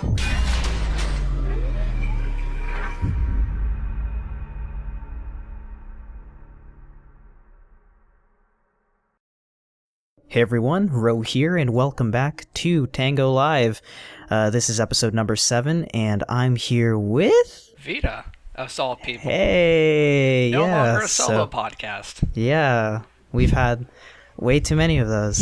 Hey everyone, Ro here, and welcome back to TangoLive. This is episode number 7, and I'm here with... Vita, of all people. Hey, no yeah. longer a solo podcast. Yeah, we've had way too many of those.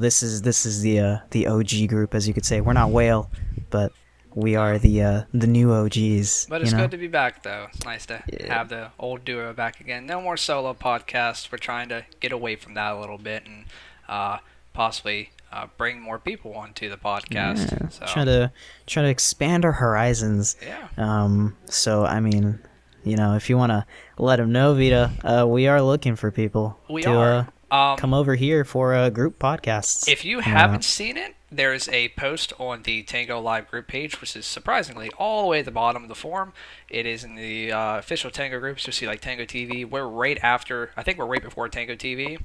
This is the OG group, as you could say. We're not Whale, but we are the new OGs. But it's good to be back, though. It's nice to have the old duo back again. No more solo podcasts. We're trying to get away from that a little bit and possibly bring more people onto the podcast. Yeah, so. try to expand our horizons. Yeah. So I mean, if you want to let them know, Vita, we are looking for people to come over here for group podcasts. If you haven't seen it, there's a post on the TangoLive group page, which is surprisingly all the way at the bottom of the forum. It is in the official Tango groups. You'll see like Tango TV. We're right before Tango TV.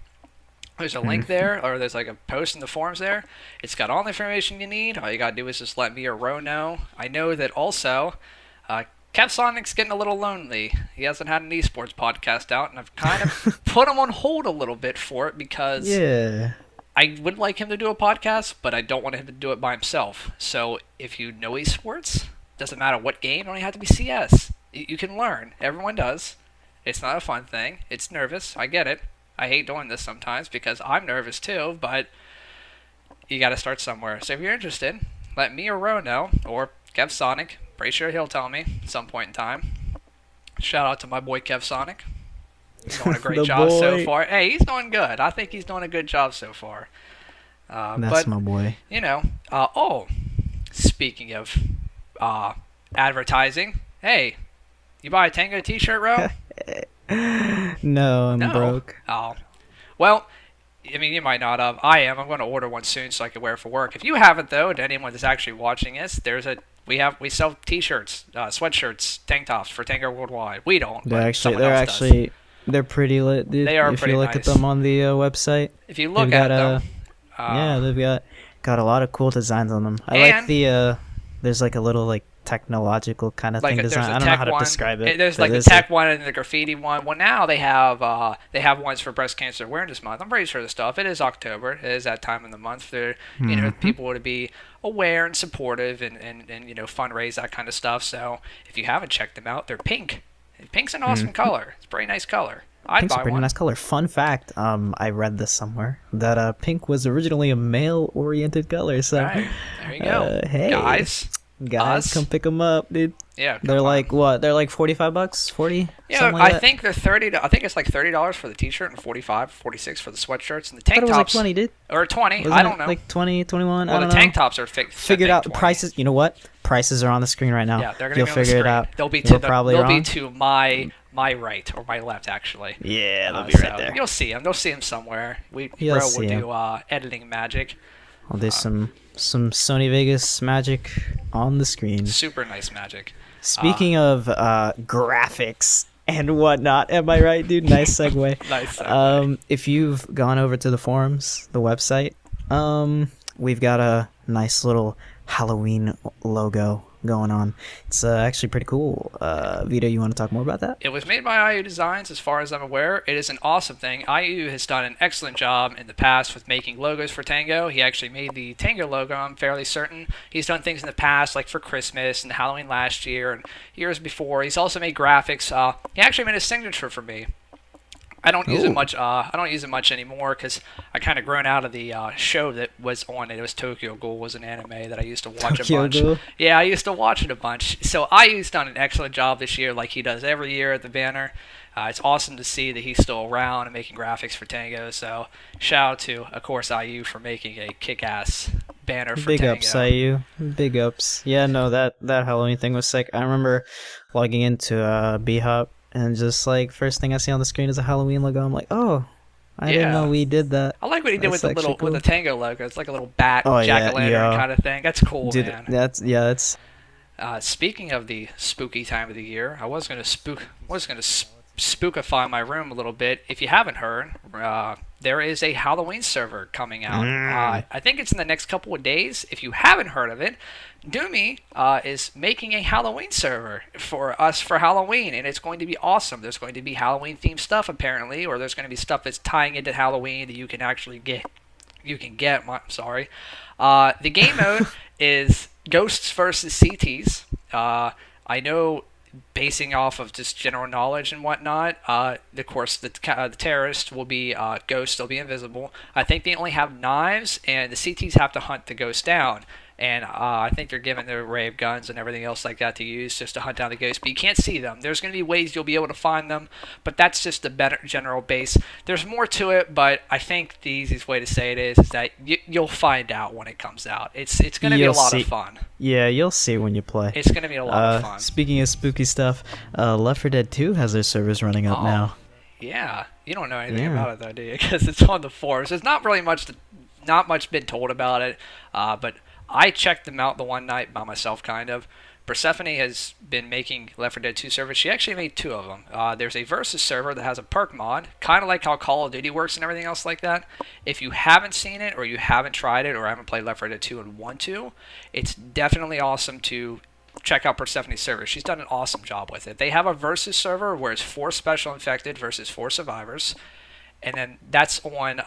There's a link there, or there's like a post in the forums there. It's got all the information you need. All you gotta do is just let me or Ro know. I know that also, KevSonic's getting a little lonely. He hasn't had an esports podcast out, and I've kind of put him on hold a little bit for it because I would like him to do a podcast, but I don't want him to do it by himself. So if you know esports, doesn't matter what game, don't even have to be CS. You can learn. Everyone does. It's not a fun thing. It's nervous. I get it. I hate doing this sometimes because I'm nervous too, but you got to start somewhere. So if you're interested, let me or Ro know, or KevSonic. Pretty sure he'll tell me at some point in time. Shout out to my boy KevSonic. He's doing a great job so far. Hey, he's doing good. I think he's doing a good job so far. That's my boy. Speaking of advertising, hey, you buy a Tango t-shirt, Ro? No, I'm broke. Oh. Well, I mean, you might not have. I am. I'm going to order one soon so I can wear it for work. If you haven't, though, to anyone that's actually watching this, we sell t-shirts, sweatshirts, tank tops for TangoWorldWide. We don't. They're pretty lit, dude. They are if pretty you look nice. at them on the website. If you look at them, they've got a lot of cool designs on them. I like the there's like a little like technological kind of thing design. I don't know how to describe it. There's like the tech one and the graffiti one. Well, now they have ones for Breast Cancer Awareness Month. I'm pretty sure the stuff. It is October. It is that time of the month for people to be aware and supportive and fundraise, that kind of stuff. So if you haven't checked them out, they're pink. Pink's an awesome color. It's a very nice color. Pink's a pretty nice color. Fun fact, I read this somewhere, that pink was originally a male-oriented color. So right. There you go. Hey, guys, come pick them up, dude. Yeah, they're like what? They're like $45, 40. Yeah, like think they're $30. I think it's like $30 for the t-shirt and $45, $46 for the sweatshirts and the tank tops. It was like 20, dude. Or 20. Wasn't I don't know. Like 20, 21. Well, I don't the know. tank tops are figured out. 20. Prices. You know what? Prices are on the screen right now. Yeah, they're gonna You'll be on the figure screen. it out. They'll be to my right or my left, actually. Yeah, they'll be right there. You'll see them. They'll see them somewhere. We'll do editing magic. I'll do some Sony Vegas magic on the screen. Super nice magic. Speaking of graphics and whatnot, am I right, dude? Nice segue. Nice segue. If you've gone over to the forums, the website, we've got a nice little Halloween logo going on. It's actually pretty cool. Vita, you want to talk more about that? It was made by IU Designs, as far as I'm aware. It is an awesome thing. IU has done an excellent job in the past with making logos for Tango. He actually made the Tango logo, I'm fairly certain. He's done things in the past, like for Christmas and Halloween last year and years before. He's also made graphics. He actually made a signature for me. I don't use it much. I don't use it much anymore because I kind of grown out of the show that was on it. It was Tokyo Ghoul, was an anime that I used to watch a bunch. Ghoul? Yeah, I used to watch it a bunch. So IU's done an excellent job this year, like he does every year at the banner. It's awesome to see that he's still around and making graphics for Tango. So shout out to, of course, IU for making a kick-ass banner for Big Tango. Ups, IU. Big ups. Yeah, no, that Halloween thing was sick. I remember logging into B-Hop. And just like first thing I see on the screen is a Halloween logo. I'm like, oh, I didn't know we did that. I like what he did with the little with the Tango logo. It's like a little bat, jack-o'-lantern kind of thing. That's cool, dude, man. That's Speaking of the spooky time of the year, I was gonna spookify my room a little bit, if you haven't heard, there is a Halloween server coming out. I think it's in the next couple of days. If you haven't heard of it, Doomy is making a Halloween server for us for Halloween, and it's going to be awesome. There's going to be Halloween-themed stuff, apparently, or there's going to be stuff that's tying into Halloween that you can actually get. The game mode is Ghosts versus CTs. I know, basing off of just general knowledge and whatnot, of course, the terrorists will be ghosts. They'll be invisible. I think they only have knives, and the CTs have to hunt the ghosts down. And I think they're given their array of guns and everything else like that to use just to hunt down the ghosts. But you can't see them. There's going to be ways you'll be able to find them, but that's just the better general base. There's more to it, but I think the easiest way to say it is that you'll find out when it comes out. It's going to be a lot of fun. Yeah, you'll see when you play. It's going to be a lot of fun. Speaking of spooky stuff, Left 4 Dead 2 has their servers running up now. Yeah, you don't know anything about it though, do you? Because it's on the forums. There's not really much been told about it, but I checked them out the one night by myself, kind of. Persephone has been making Left 4 Dead 2 servers. She actually made 2 of them. There's a Versus server that has a perk mod, kind of like how Call of Duty works and everything else like that. If you haven't seen it, or you haven't tried it, or haven't played Left 4 Dead 2 and want to, it's definitely awesome to check out Persephone's server. She's done an awesome job with it. They have a Versus server where it's 4 special infected versus 4 survivors, and then that's on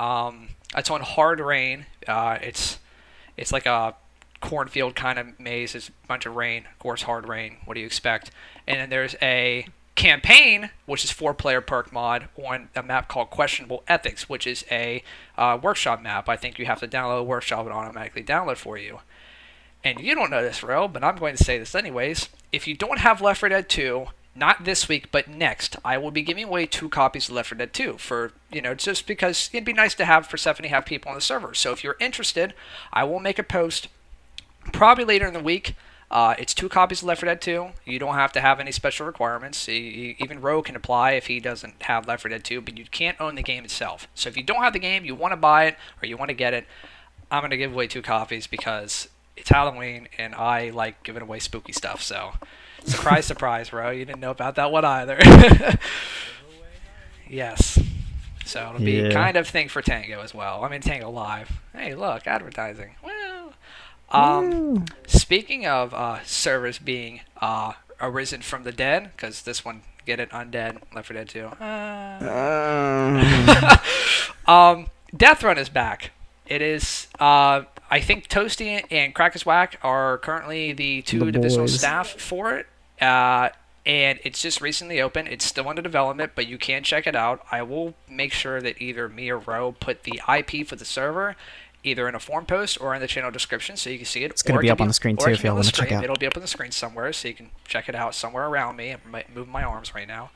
Hard Rain. It's like a cornfield kind of maze. It's a bunch of rain, of course, hard rain. What do you expect? And then there's a campaign, which is 4-player perk mod on a map called Questionable Ethics, which is a workshop map. I think you have to download a workshop and automatically download for you. And you don't know this, Ro, but I'm going to say this anyways. If you don't have Left 4 Dead 2, not this week, but next, I will be giving away 2 copies of Left 4 Dead 2 for, just because it'd be nice to have Persephone have people on the server. So if you're interested, I will make a post probably later in the week. It's 2 copies of Left 4 Dead 2. You don't have to have any special requirements. Even Ro can apply if he doesn't have Left 4 Dead 2, but you can't own the game itself. So if you don't have the game, you want to buy it, or you want to get it, I'm going to give away 2 copies because it's Halloween, and I like giving away spooky stuff. So, surprise, surprise, Ro. You didn't know about that one either. Yes. So it'll be kind of thing for Tango as well. I mean, TangoLive. Hey, look, advertising. Well. Speaking of servers being arisen from the dead, because this one, get it, undead, Left 4 Dead 2. Deathrun is back. It is, I think Toasty and Crackers Whack are currently the 2 divisional staff for it. And it's just recently open. It's still under development, but you can check it out. I will make sure that either me or Ro put the IP for the server either in a forum post or in the channel description so you can see it. It's going to be up on the screen too if you want to check it out. It'll be up on the screen somewhere so you can check it out somewhere around me. I'm moving my arms right now.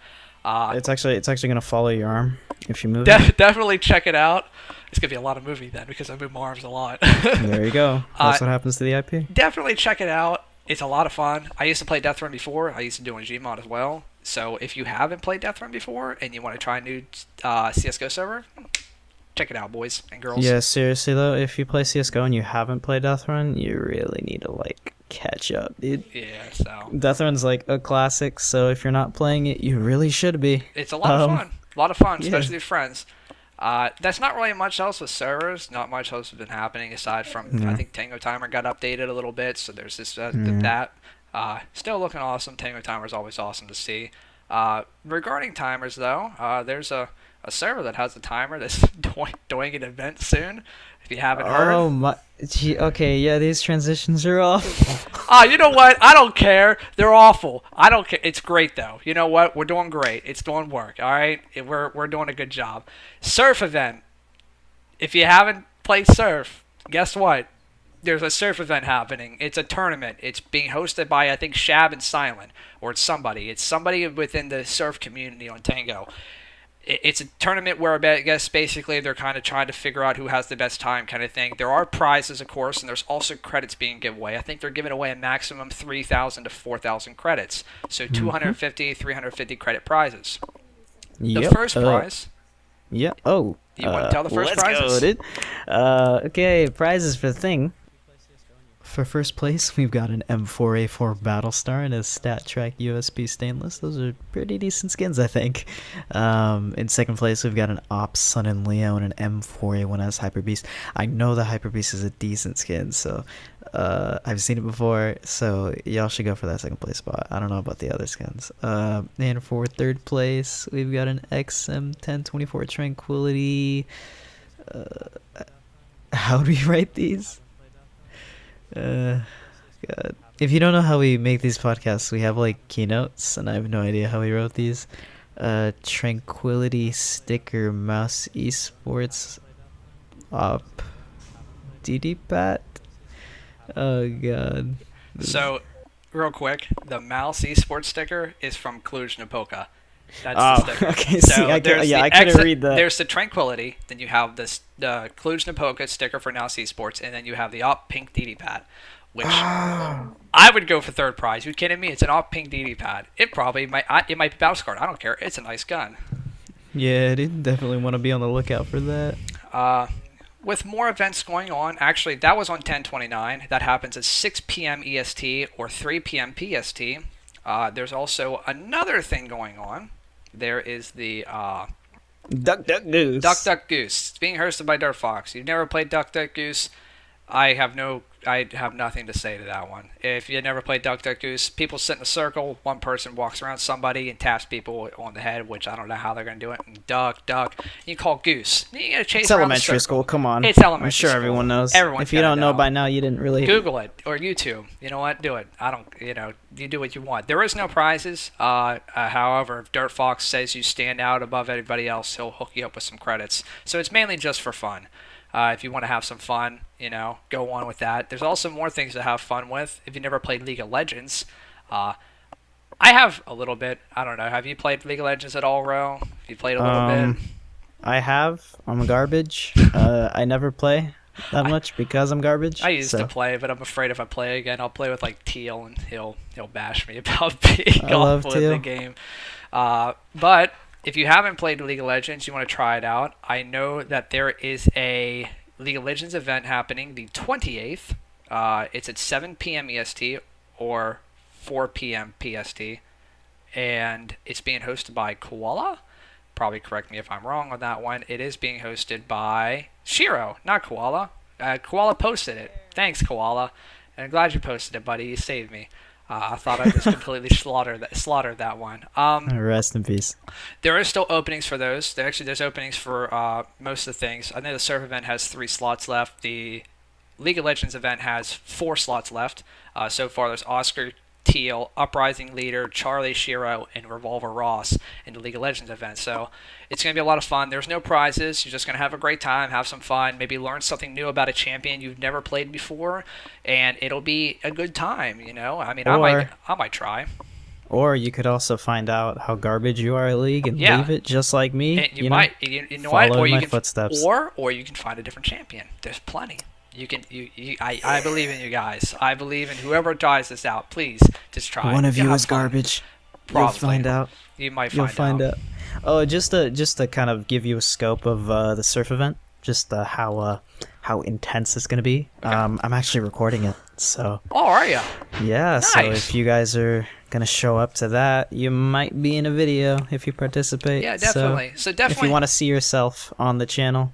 It's actually going to follow your arm if you move it. Definitely check it out. It's going to be a lot of movie then because I move my arms a lot. There you go. That's what happens to the IP. Definitely check it out. It's a lot of fun. I used to play Deathrun before. I used to do it on Gmod as well. So if you haven't played Deathrun before and you want to try a new CSGO server, check it out, boys and girls. Yeah, seriously though, if you play CSGO and you haven't played Deathrun, you really need to catch up, dude. Yeah, so Deathrun's a classic, so if you're not playing it, you really should be. It's a lot of fun. A lot of fun, especially with friends. That's not really much else with servers. Not much else has been happening aside from I think Tango Timer got updated a little bit, so there's this that. Still looking awesome. Tango Timer is always awesome to see. Regarding timers though, there's a server that has a timer that's doing an event soon. If you haven't heard. Oh my. Okay, yeah, these transitions are off. You know what? I don't care. They're awful. I don't care. It's great though. You know what? We're doing great. It's doing work. All right. We're doing a good job. Surf event. If you haven't played surf, guess what? There's a surf event happening. It's a tournament. It's being hosted by I think Shab and Silent, or it's somebody. It's somebody within the surf community on Tango. It's a tournament where I guess basically they're kind of trying to figure out who has the best time kind of thing. There are prizes, of course, and there's also credits being given away. I think they're giving away a maximum 3,000 to 4,000 credits. So 250, 350 credit prizes. The first prize. Yeah. Oh. You want to tell the first let's prizes? Go, dude. Okay, prizes for the thing. For first place, we've got an M4A4 Battlestar and a Stat Track USB Stainless. Those are pretty decent skins, I think. In second place, we've got an Ops Sun and Leo and an M4A1S Hyper Beast. I know the Hyper Beast is a decent skin, so I've seen it before, so y'all should go for that second place spot. I don't know about the other skins. And for third place, we've got an XM1024 Tranquility. How do we write these? God. If you don't know how we make these podcasts, we have like keynotes, and I have no idea how we wrote these. Tranquility Sticker Mouse Esports Op DD Pat. Oh god. So, real quick, the Mouse Esports sticker is from Cluj-Napoca. That's the sticker. Okay. So See, I couldn't read that. There's the Tranquility, then you have this Cluj-Napoca sticker for Mouse Esports, and then you have the Op Pink DD Pad, which I would go for third prize. You kidding me? It's an Op Pink DD Pad. It might be battle scarred. I don't care. It's a nice gun. Yeah, I didn't definitely want to be on the lookout for that. With more events going on, actually, that was on 10/29. That happens at 6 p.m. EST or 3 p.m. PST. There's also another thing going on. There is the Duck Duck Goose. Duck Duck Goose. It's being hosted by Dirt Fox. You've never played Duck Duck Goose? I have nothing to say to that one. If you never played Duck Duck Goose, people sit in a circle, one person walks around somebody and taps people on the head, which I don't know how they're going to do it. And duck, duck. You call Goose. You got to chase It's around elementary the school. Come on. It's elementary I'm sure school. everyone knows. Everyone's if you don't know by now, you didn't really Google it or YouTube. You know what? Do it. You do what you want. There is no prizes. However, if Dirt Fox says you stand out above everybody else, he'll hook you up with some credits. So it's mainly just for fun. If you want to have some fun, go on with that. There's also more things to have fun with. If you never played League of Legends, I have a little bit. I don't know. Have you played League of Legends at all, Ro? Have you played a little bit? I have. I'm garbage. I never play that much because I'm garbage. I used to play, but I'm afraid if I play again, I'll play with like Teal, and he'll bash me about being awful in the game. But if you haven't played League of Legends, you want to try it out. I know that there is a League of Legends event happening the 28th. It's at 7 p.m. EST or 4 p.m. PST. And it's being hosted by Koala. Probably correct me if I'm wrong on that one. It is being hosted by Shiro, not Koala. Koala posted it. Thanks, Koala. And I'm glad you posted it, buddy. You saved me. I thought I just completely slaughtered that one. Rest in peace. There is still openings for those. There's openings for most of the things. I know the surf event has 3 slots left. The League of Legends event has 4 slots left. So far, there's Oscar, Teal, Uprising Leader, Charlie, Shiro, and Revolver Ross in the League of Legends event. So it's going to be a lot of fun. There's no prizes. You're just going to have a great time, have some fun, maybe learn something new about a champion you've never played before, and it'll be a good time, I mean, I might try. Or you could also find out how garbage you are at League and leave it just like me. And you might. You know follow what? Or my footsteps. Or you can find a different champion. There's plenty. I believe in you guys. I believe in whoever tries this out. Please, just try. One of you is garbage. Probably. You'll find out. You might find out. Oh, just to kind of give you a scope of the surf event, just how intense it's gonna be. Okay. I'm actually recording it, so. Oh, are you? Yeah. Nice. So if you guys are gonna show up to that, you might be in a video if you participate. Yeah, definitely. So definitely. If you want to see yourself on the channel,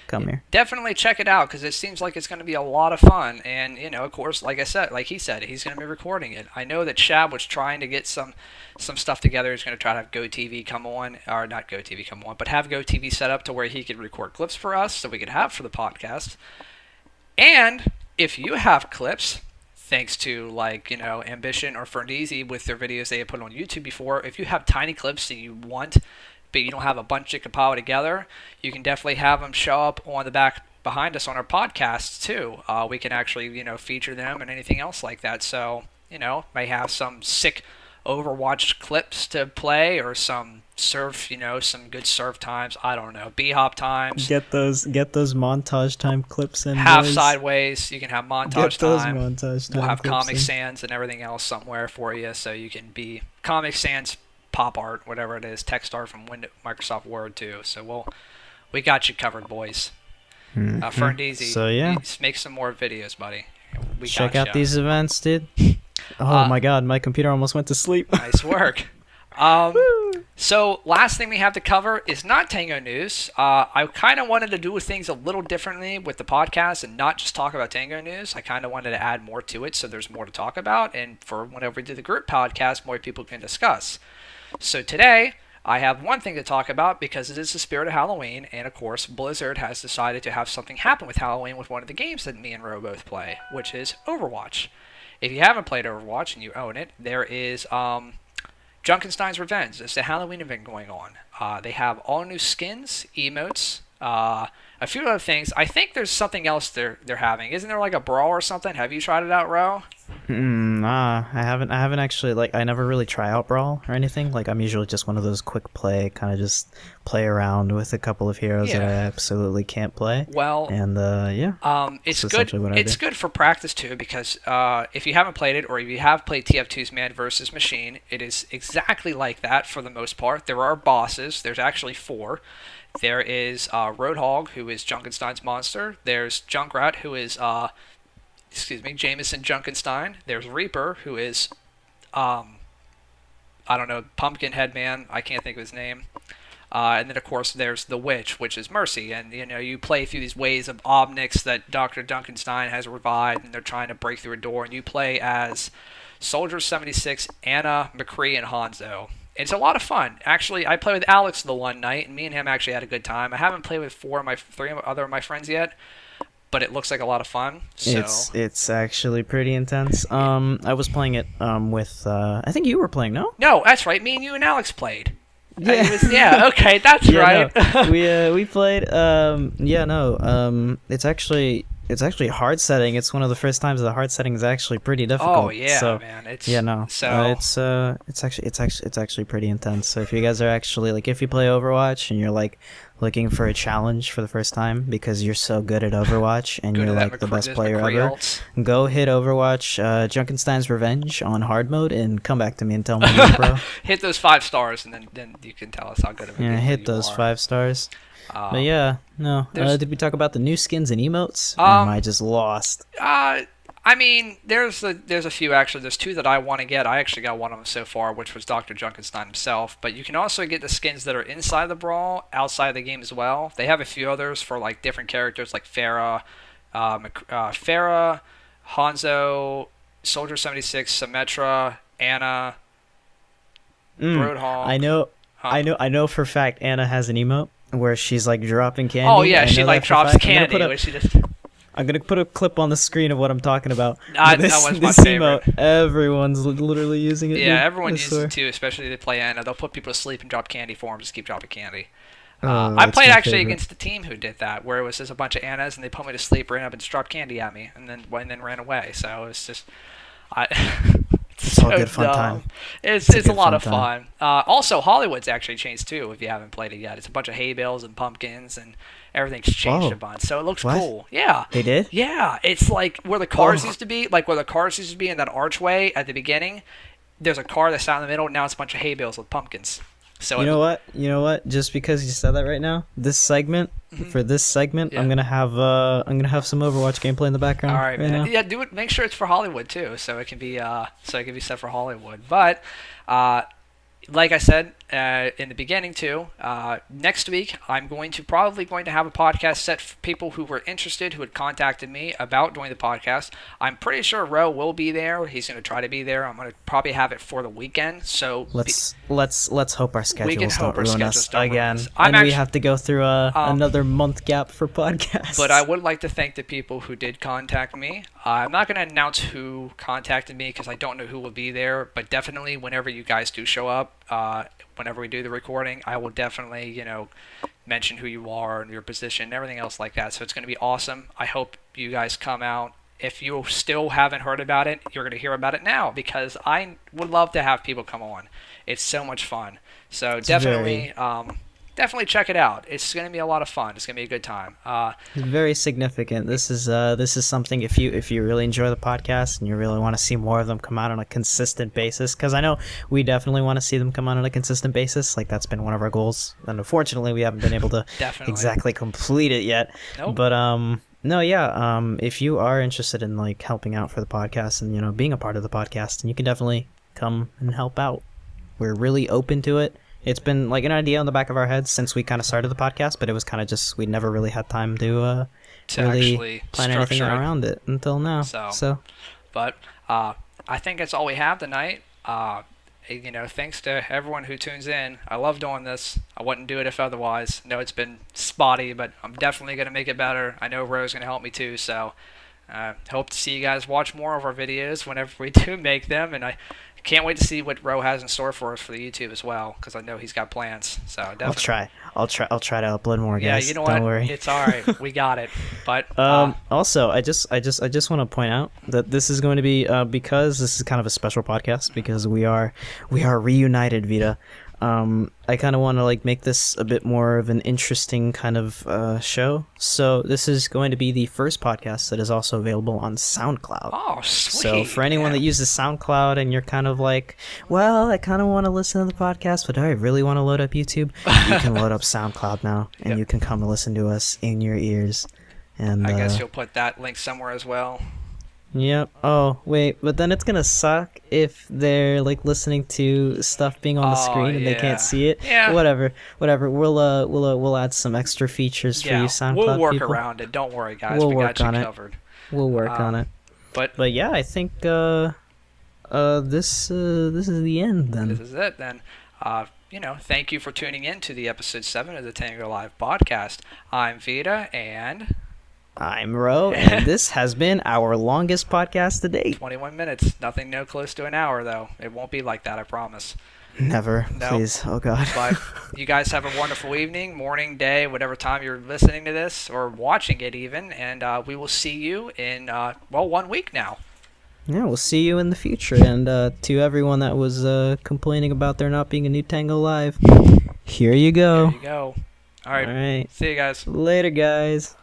come here. Definitely check it out because it seems like it's going to be a lot of fun. And, of course, like he said, he's going to be recording it. I know that Shab was trying to get some stuff together. He's going to try to have GoTV come on, or not GoTV come on, but have GoTV set up to where he could record clips for us so we could have for the podcast. And if you have clips, thanks to Ambition or Ferndeezy with their videos they have put on YouTube before, if you have tiny clips that you want, but you don't have a bunch that compile together, you can definitely have them show up on the back behind us on our podcasts too. We can actually, feature them and anything else like that. So, may have some sick Overwatch clips to play or some surf, some good surf times. I don't know, B-hop times. Get those montage time clips in. Half boys. Sideways. You can have montage Get those time. montage time. We'll have clips Comic in. Sans and everything else somewhere for you, so you can be Comic Sans. Pop art, whatever it is, text art from Microsoft Word too. So we got you covered, boys. Ferndeezy, So yeah, make some more videos, buddy. we check gotcha. out these events, dude. Oh my god, my computer almost went to sleep. Nice work. So last thing we have to cover is not Tango news. I kind of wanted to do things a little differently with the podcast and not just talk about Tango news. I kind of wanted to add more to it so there's more to talk about, and for whenever we do the group podcast, more people can discuss. So today, I have one thing to talk about because it is the spirit of Halloween, and of course, Blizzard has decided to have something happen with Halloween with one of the games that me and Ro both play, which is Overwatch. If you haven't played Overwatch and you own it, there is Junkenstein's Revenge. There's a Halloween event going on. They have all new skins, emotes, a few other things. I think there's something else they're having. Isn't there like a brawl or something? Have you tried it out, Ro? Nah, I haven't actually, like, I never really try out Brawl or anything. Like, I'm usually just one of those quick play, kind of just play around with a couple of heroes that I absolutely can't play. Well, and it's good. It's good for practice too, because if you haven't played it, or if you have played TF2's Man vs. Machine, it is exactly like that for the most part. There are bosses. There's actually 4. There is Roadhog, who is Junkenstein's monster. There's Junkrat, who is Jameson Junkenstein. There's Reaper, who is I don't know, Pumpkinhead Man. I can't think of his name. And then of course there's the Witch, which is Mercy. And you play through these ways of Omnics that Dr. Junkenstein has revived, and they're trying to break through a door. And you play as Soldier 76, Anna, McCree, and Hanzo. It's a lot of fun. Actually, I played with Alex the one night, and me and him actually had a good time. I haven't played with 3 other of my friends yet, but it looks like a lot of fun. So it's actually pretty intense. I was playing it with I think you were playing, no? No, that's right. Me and you and Alex played. Yeah. Okay, that's right. No. We played. It's actually hard setting. It's one of the first times the hard setting is actually pretty difficult. Oh yeah, so, man. It's actually pretty intense. So if you guys are actually, like, if you play Overwatch and you're like looking for a challenge for the first time because you're so good at Overwatch and you're like the best player ever, go hit Overwatch Junkenstein's Revenge on hard mode and come back to me and tell me, bro. Hit those 5 stars, and then you can tell us how good of a gamer hit you those are. 5 stars. But yeah, no. Did we talk about the new skins and emotes? Or am I just lost? I mean, there's a few actually. There's 2 that I want to get. I actually got one of them so far, which was Dr. Junkenstein himself. But you can also get the skins that are inside the brawl, outside the game as well. They have a few others for like different characters, like Farah, Hanzo, Soldier 76, Symmetra, Anna, Roadhog. I know for a fact Anna has an emote where she's like dropping candy. Oh yeah, she like drops candy. I'm gonna put a clip on the screen of what I'm talking about. That was my favorite. Emote, everyone's literally using it. Yeah, dude. everyone uses it too, especially if they play Anna. They'll put people to sleep and drop candy for them. Just keep dropping candy. I played actually against the team who did that, where it was just a bunch of Annas and they put me to sleep, ran up and just dropped candy at me, and then ran away. So it's just, it's all good fun time. It's a lot of fun. Also, Hollywood's actually changed too. If you haven't played it yet, it's a bunch of hay bales and pumpkins and everything's changed a bunch. So it looks cool. Yeah, they did. Yeah, it's like where the cars used to be, in that archway at the beginning. There's a car that's out in the middle. Now it's a bunch of hay bales with pumpkins. So you know what? Just because you said that right now, for this segment, I'm gonna have some Overwatch gameplay in the background. All right, man. Now. Yeah, do it. Make sure it's for Hollywood too, so it can be set for Hollywood. But like I said in the beginning too, next week I'm probably going to have a podcast set for people who were interested, who had contacted me about doing the podcast. I'm pretty sure Ro will be there. He's going to try to be there. I'm going to probably have it for the weekend. So let's hope our schedules don't ruin us again. We have to go through another month gap for podcasts. But I would like to thank the people who did contact me. I'm not going to announce who contacted me because I don't know who will be there. But definitely, whenever you guys do show up, whenever we do the recording, I will definitely, mention who you are and your position and everything else like that. So it's going to be awesome. I hope you guys come out. If you still haven't heard about it, you're going to hear about it now because I would love to have people come on. It's so much fun. So definitely check it out. It's going to be a lot of fun. It's going to be a good time. Very significant. This is something, if you really enjoy the podcast and you really want to see more of them come out on a consistent basis, because I know we definitely want to see them come out on a consistent basis. Like, that's been one of our goals, and unfortunately we haven't been able to exactly complete it yet. Nope. But No, yeah. If you are interested in like helping out for the podcast and being a part of the podcast, then you can definitely come and help out. We're really open to it. It's been like an idea on the back of our heads since we kind of started the podcast, but it was kind of just we never really had time to really actually plan anything structure it. around it until now. So, but I think that's all we have tonight. Thanks to everyone who tunes in. I love doing this. I wouldn't do it if otherwise. I know it's been spotty, but I'm definitely going to make it better. I know Ro's going to help me too, so hope to see you guys watch more of our videos whenever we do make them, and I can't wait to see what Ro has in store for us for the YouTube as well, because I know he's got plans. So definitely. I'll try to upload more, guys. Yeah, you know Don't what? worry. It's all right. We got it. But also, I just want to point out that this is going to be because this is kind of a special podcast because we are reunited, Vita. I kind of want to like make this a bit more of an interesting kind of show. So this is going to be the first podcast that is also available on SoundCloud. Oh, sweet. So for anyone that uses SoundCloud and you're kind of like, well, I kind of want to listen to the podcast, but do I really want to load up YouTube? You can load up SoundCloud now, and you can come and listen to us in your ears. And I guess you'll put that link somewhere as well. Yep. Oh, wait, but then it's gonna suck if they're like listening to stuff being on the screen and they can't see it. Yeah. Whatever. We'll add some extra features for you, SoundCloud we'll work people. around it. Don't worry, guys. We'll we work got you on it. covered. We'll work on it. But yeah, I think this is the end then. This is it then. Thank you for tuning in to the episode 7 of the Tango Live podcast. I'm Vita and I'm Ro, and this has been our longest podcast to date. 21 minutes. Nothing no close to an hour, though. It won't be like that, I promise. Never. No. Please. Oh, God. But you guys have a wonderful evening, morning, day, whatever time you're listening to this or watching it even. And we will see you in, 1 week now. Yeah, we'll see you in the future. And to everyone that was complaining about there not being a new Tango Live, here you go. There you go. All right. All right. See you guys. Later, guys.